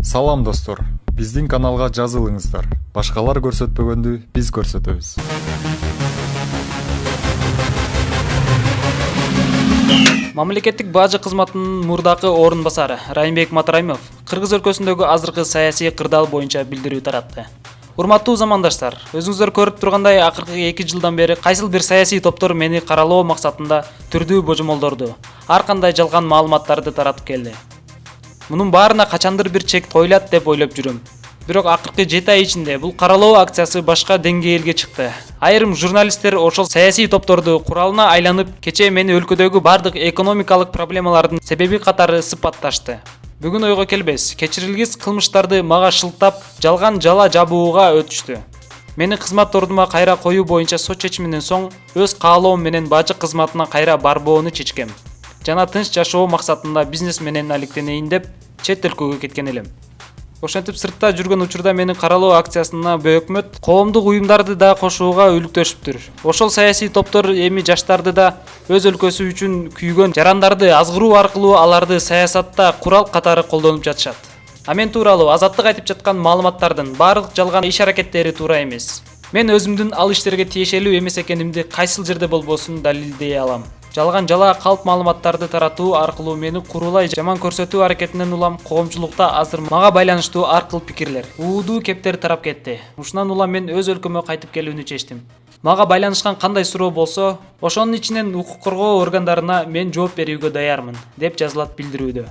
Салам достор, биздин каналга жазылыңыздар. Башкалар көрсөтпөгөндү биз көрсөтөбүз. Мамлекеттик бажы кызматынын мурдакы орун басары Райымбек Матраимов Кыргыз өлкөсүндөгү азыркы саясий кырдаал боюнча билдирүү таратты. Урматтуу замандаштар, өзүңүздөр көрүп тургандай, акыркы 2 жылдан бери кайсыл бир саясий топтор мени каралоо максатында түрдүү божомолдорду, ар кандай жалган маалыматтарды таратып келди. Мунун баарына качандыр бир чек коюлат деп ойлоп жүрөм. Бирок акыркы 7 ай ичинде бул каралоо акциясы башка деңгээлге чыкты. Айрым журналисттер ошол саясий топторду куралына айланып, кечээ мени өлкөдөгү бардык экономикалык проблемалардын себеби катары сыпатташты. Бүгүн ойго келбес, кечирилгис кылмыштарды мага шылтап, жалган жала жабууга өтүштү. Мени кызмат ордума кайра коюу боюнча сот чечиминен соң өз каалоом менен бажы кызматына кайра барбоону чечкем. Жана тынч жашоо максатында бизнес менен алектенейин деп чет өлкөгө кеткен элем. Ошентип сыртта жүргөн учурда мени каралоо акциясына өкмөт коомдук уюмдарды да кошууга үлүктөшүптүр. Ошол саясий топтор эми жаштарды да өз өлкөсү үчүн күйгөн жарандарды азгыруу аркылуу аларды саясатта курал катары колдонуп жатышат. А мен тууралуу азаттык айтып жаткан маалыматтардын баардык жалган иш-аракеттери туура эмес. Мен өзүмдүн ал иштерге тиешелүү эмес экенимди кайсыл жерде болбосун далилдей алам. Жалган жала калп маалыматтарды таратуу аркылуу мени курулай жаман көрсөтүү аракетинен улам коомчулукта азыр мага байланыштуу ар кыл пикирлер, уудуу кептер тарап кетти. Ушунан улам мен өз өлкөмө кайтып келүүнү чечтим. Мага байланышкан кандай суроо болсо, ошонун ичинен укук коргоо органдарына мен жооп берүүгө даярмын, деп жазылат билдирүүдө.